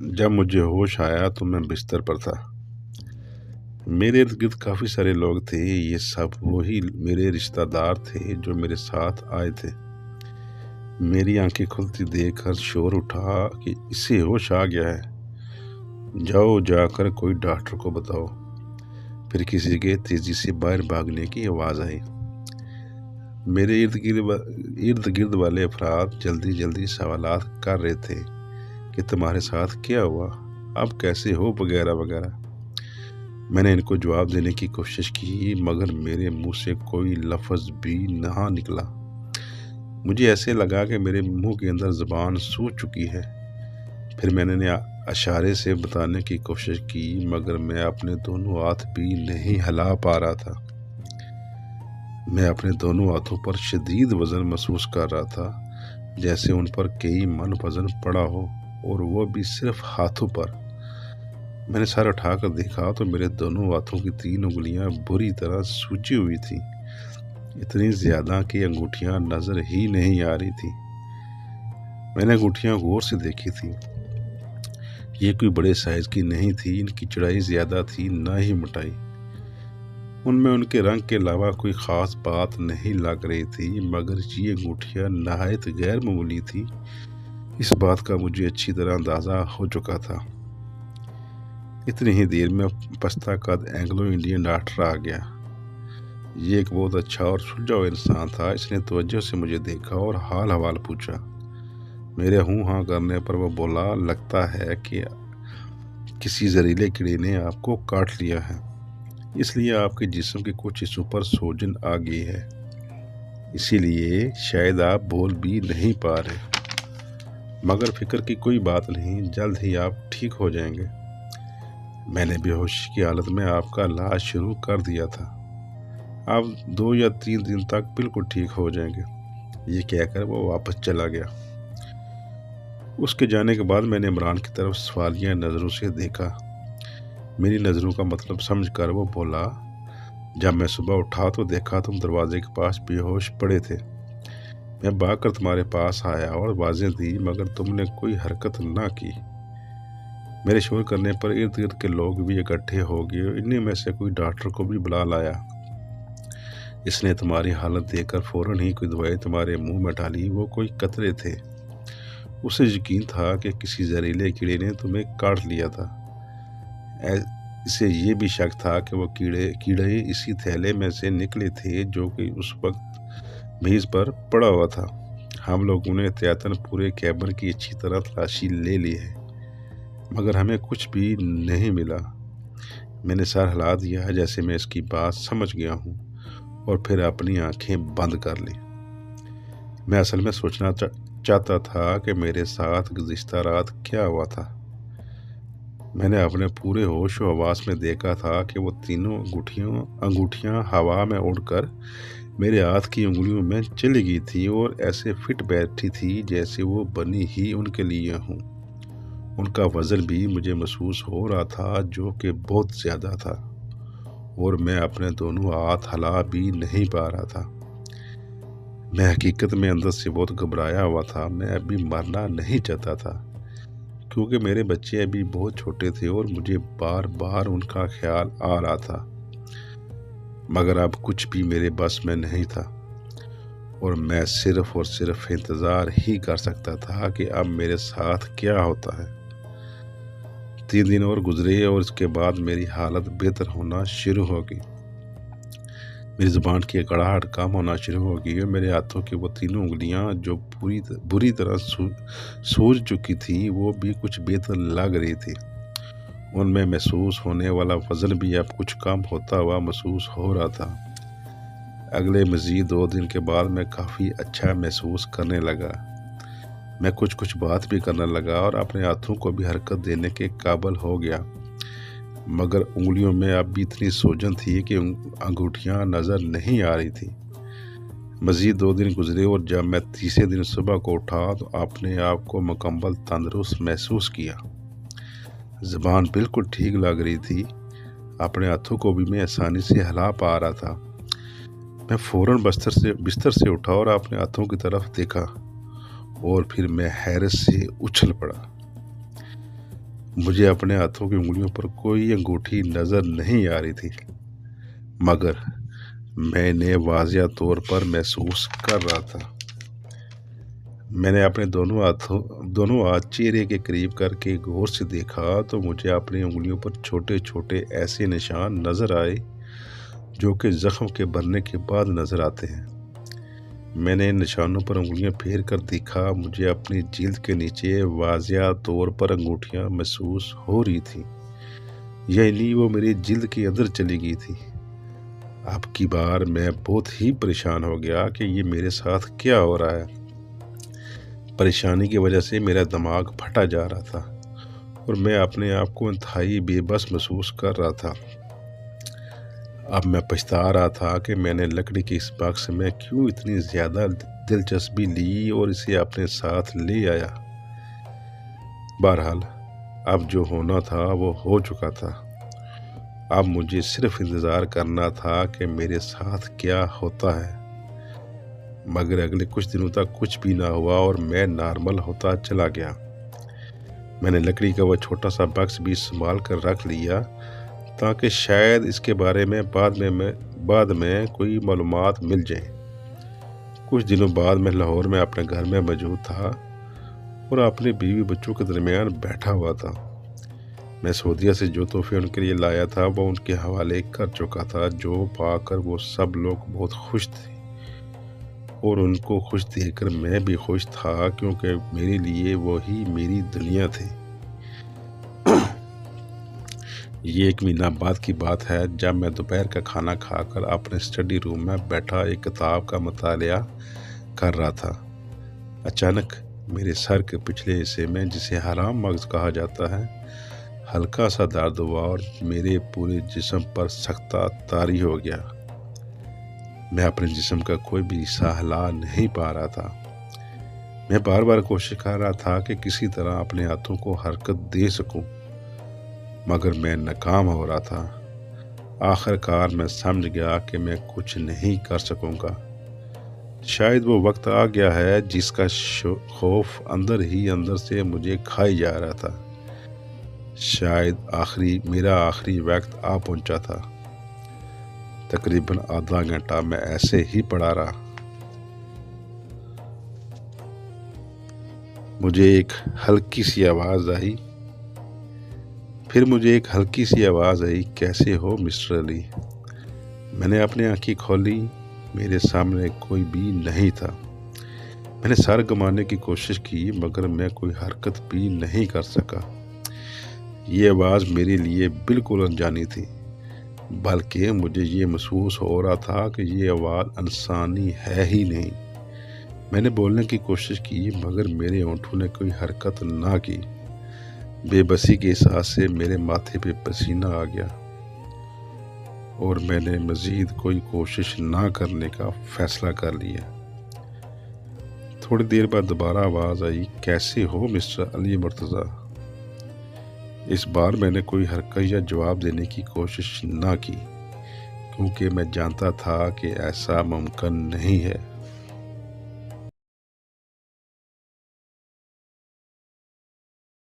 जब मुझे होश आया तो मैं बिस्तर पर था। मेरे इर्द-गिर्द काफ़ी सारे लोग थे, ये सब वही मेरे रिश्तेदार थे जो मेरे साथ आए थे। मेरी आँखें खुलती देखकर शोर उठा कि इसे होश आ गया है, जाओ जाकर कोई डॉक्टर को बताओ। फिर किसी के तेज़ी से बाहर भागने की आवाज़ आई। मेरे इर्द-गिर्द वाले अफराद जल्दी-जल्दी सवालात कर रहे थे कि तुम्हारे साथ क्या हुआ? अब कैसे हो? वगैरह-वगैरह। मैंने इनको जवाब देने की कोशिश की मगर मेरे मुंह से कोई लफ्ज़ भी ना निकला। मुझे ऐसे लगा कि मेरे मुंह के अंदर ज़ुबान सूज चुकी है। फिर मैंने इशारे से बताने की कोशिश की मगर मैं अपने दोनों हाथ भी नहीं हिला पा रहा था। मैं अपने दोनों हाथों पर शदीद वज़न महसूस कर रहा था, जैसे उन पर कई मन वज़न पड़ा हो और वो भी सिर्फ हाथों पर। मैंने सर उठाकर देखा तो मेरे दोनों हाथों की 3 उंगलियां बुरी तरह सूजी हुई थी, इतनी ज़्यादा कि अंगूठियां नज़र ही नहीं आ रही थी। मैंने अंगूठियां गौर से देखी थी। ये कोई बड़े साइज़ की नहीं थी, इनकी चौड़ाई ज़्यादा थी, ना ही मोटाई। उनमें उनके रंग के अलावा कोई ख़ास बात नहीं लग रही थी, मगर ये अंगूठियां नहायत गैर मामूली थी। इस बात का मुझे अच्छी तरह अंदाज़ा हो चुका था। इतनी ही देर में पस्ता कद एंग्लो इंडियन डॉक्टर आ गया। ये एक बहुत अच्छा और सुलझा हुआ इंसान था। इसने तवज्जो से मुझे देखा और हाल हवाल पूछा। मेरे हूँ हाँ करने पर वो बोला, लगता है कि किसी जहरीले कीड़े ने आपको काट लिया है, इसलिए आपके जिस्म के कुछ हिस्सों पर सूजन आ गई है, इसीलिए शायद आप बोल भी नहीं पा रहे। मगर फिक्र की कोई बात नहीं, जल्द ही आप ठीक हो जाएंगे। मैंने बेहोशी की हालत में आपका इलाज शुरू कर दिया था। आप 2 या 3 दिन तक बिल्कुल ठीक हो जाएंगे। ये कहकर वो वापस चला गया। उसके जाने के बाद मैंने इमरान की तरफ सवालिया नज़रों से देखा। मेरी नज़रों का मतलब समझकर वो बोला, जब मैं सुबह उठा तो देखा तुम दरवाजे के पास बेहोश पड़े थे। मैं भागकर तुम्हारे पास आया और आवाज़ें दी मगर तुमने कोई हरकत ना की। मेरे शोर करने पर इर्द गिर्द के लोग भी इकट्ठे हो गए। इन्हीं में से कोई डॉक्टर को भी बुला लाया। इसने तुम्हारी हालत देखकर फौरन ही कोई दवाई तुम्हारे मुंह में डाली। वो कोई कतरे थे। उसे यकीन था कि किसी जहरीले कीड़े ने तुम्हें काट लिया था। इसे ये भी शक था कि वो कीड़े इसी थैले में से निकले थे जो कि उस वक्त मेज़ पर पड़ा हुआ था। हम लोगों ने एहतियातन पूरे कैबिन की अच्छी तरह तलाशी ले ली है, मगर हमें कुछ भी नहीं मिला। मैंने सर हिला दिया जैसे मैं इसकी बात समझ गया हूँ और फिर अपनी आंखें बंद कर ली। मैं असल में सोचना चाहता था कि मेरे साथ गुज़िश्ता रात क्या हुआ था। मैंने अपने पूरे होश व हवास में देखा था कि वो तीनों अंगूठियाँ हवा में उड़कर मेरे हाथ की उंगलियों में चली गई थी और ऐसे फिट बैठी थी जैसे वो बनी ही उनके लिए हूँ। उनका वज़न भी मुझे महसूस हो रहा था, जो कि बहुत ज़्यादा था, और मैं अपने दोनों हाथ हिला भी नहीं पा रहा था। मैं हकीकत में अंदर से बहुत घबराया हुआ था। मैं अभी मरना नहीं चाहता था, क्योंकि मेरे बच्चे अभी बहुत छोटे थे और मुझे बार बार उनका ख्याल आ रहा था। मगर अब कुछ भी मेरे बस में नहीं था और मैं सिर्फ और सिर्फ इंतज़ार ही कर सकता था कि अब मेरे साथ क्या होता है। 3 दिन और गुजरे और इसके बाद मेरी हालत बेहतर होना शुरू हो गई। मेरी ज़ुबान की कड़ाहट कम होना शुरू हो गई और मेरे हाथों की वो तीनों उंगलियां जो बुरी तरह सूज चुकी थी, वो भी कुछ बेहतर लग रही थी। उनमें महसूस होने वाला वज़न भी अब कुछ कम होता हुआ महसूस हो रहा था। अगले मज़ीद 2 दिन के बाद मैं काफ़ी अच्छा महसूस करने लगा। मैं कुछ बात भी करने लगा और अपने हाथों को भी हरकत देने के काबिल हो गया, मगर उंगलियों में अब भी इतनी सूजन थी कि अंगूठियां नज़र नहीं आ रही थी। मज़ीद 2 दिन गुजरे और जब मैं तीसरे दिन सुबह को उठा तो अपने आप को मुकम्मल तंदुरुस्त महसूस किया। ज़ुबान बिल्कुल ठीक लग रही थी। अपने हाथों को भी मैं आसानी से हिला पा रहा था। मैं फ़ौरन बिस्तर से उठा और अपने हाथों की तरफ देखा और फिर मैं हैरत से उछल पड़ा। مجھے اپنے ہاتھوں کی انگلیوں پر کوئی انگوٹھی نظر نہیں آ رہی تھی، مگر میں نے واضح طور پر محسوس کر رہا تھا۔ میں نے اپنے دونوں ہاتھ چہرے کے قریب کر کے غور سے دیکھا تو مجھے اپنی انگلیوں پر چھوٹے چھوٹے ایسے نشان نظر آئے جو کہ زخم کے بھرنے کے بعد نظر آتے ہیں۔ میں نے ان نشانوں پر انگلیاں پھیر کر دیکھا، مجھے اپنی جلد کے نیچے واضح طور پر انگوٹھیاں محسوس ہو رہی تھیں، یعنی وہ میری جلد کے اندر چلی گئی تھی۔ اب کی بار میں بہت ہی پریشان ہو گیا کہ یہ میرے ساتھ کیا ہو رہا ہے۔ پریشانی کی وجہ سے میرا دماغ پھٹا جا رہا تھا اور میں اپنے آپ کو انتہائی بے بس محسوس کر رہا تھا۔ اب میں پچھتا رہا تھا کہ میں نے لکڑی کے اس باکس میں کیوں اتنی زیادہ دلچسپی لی اور اسے اپنے ساتھ لے آیا۔ بہرحال اب جو ہونا تھا وہ ہو چکا تھا۔ اب مجھے صرف انتظار کرنا تھا کہ میرے ساتھ کیا ہوتا ہے، مگر اگلے کچھ دنوں تک کچھ بھی نہ ہوا اور میں نارمل ہوتا چلا گیا۔ میں نے لکڑی کا وہ چھوٹا سا باکس بھی سنبھال کر رکھ لیا تاکہ شاید اس کے بارے میں بعد میں کوئی معلومات مل جائیں۔ کچھ دنوں بعد میں لاہور میں اپنے گھر میں موجود تھا اور اپنے بیوی بچوں کے درمیان بیٹھا ہوا تھا۔ میں سعودیہ سے جو تحفے ان کے لیے لایا تھا وہ ان کے حوالے کر چکا تھا، جو پا کر وہ سب لوگ بہت خوش تھے اور ان کو خوش دیکھ کر میں بھی خوش تھا، کیونکہ میرے لیے وہی میری دنیا تھی۔ یہ 1 مہینہ بعد کی بات ہے، جب میں دوپہر کا کھانا کھا کر اپنے اسٹڈی روم میں بیٹھا ایک کتاب کا مطالعہ کر رہا تھا۔ اچانک میرے سر کے پچھلے حصے میں، جسے حرام مغز کہا جاتا ہے، ہلکا سا درد ہوا اور میرے پورے جسم پر سختہ طاری ہو گیا۔ میں اپنے جسم کا کوئی بھی حصہ ہلا نہیں پا رہا تھا۔ میں بار بار کوشش کر رہا تھا کہ کسی طرح اپنے ہاتھوں کو حرکت دے سکوں، مگر میں ناکام ہو رہا تھا۔ آخر کار میں سمجھ گیا کہ میں کچھ نہیں کر سکوں گا۔ شاید وہ وقت آ گیا ہے جس کا خوف اندر ہی اندر سے مجھے کھائی جا رہا تھا۔ شاید میرا آخری وقت آ پہنچا تھا۔ تقریباً آدھا گھنٹہ میں ایسے ہی پڑا رہا۔ مجھے ایک ہلکی سی آواز آئی، کیسے ہو مسٹر علی؟ میں نے اپنی آنکھیں کھولی، میرے سامنے کوئی بھی نہیں تھا۔ میں نے سر گھمانے کی کوشش کی، مگر میں کوئی حرکت بھی نہیں کر سکا۔ یہ آواز میرے لیے بالکل انجانی تھی، بلکہ مجھے یہ محسوس ہو رہا تھا کہ یہ آواز انسانی ہے ہی نہیں۔ میں نے بولنے کی کوشش کی، مگر میرے ہونٹوں نے کوئی حرکت نہ کی۔ بے بسی کے احساس سے میرے ماتھے پہ پسینہ آ گیا اور میں نے مزید کوئی کوشش نہ کرنے کا فیصلہ کر لیا۔ تھوڑی دیر بعد دوبارہ آواز آئی، کیسے ہو مسٹر علی مرتضیٰ؟ اس بار میں نے کوئی حرکت یا جواب دینے کی کوشش نہ کی، کیونکہ میں جانتا تھا کہ ایسا ممکن نہیں ہے۔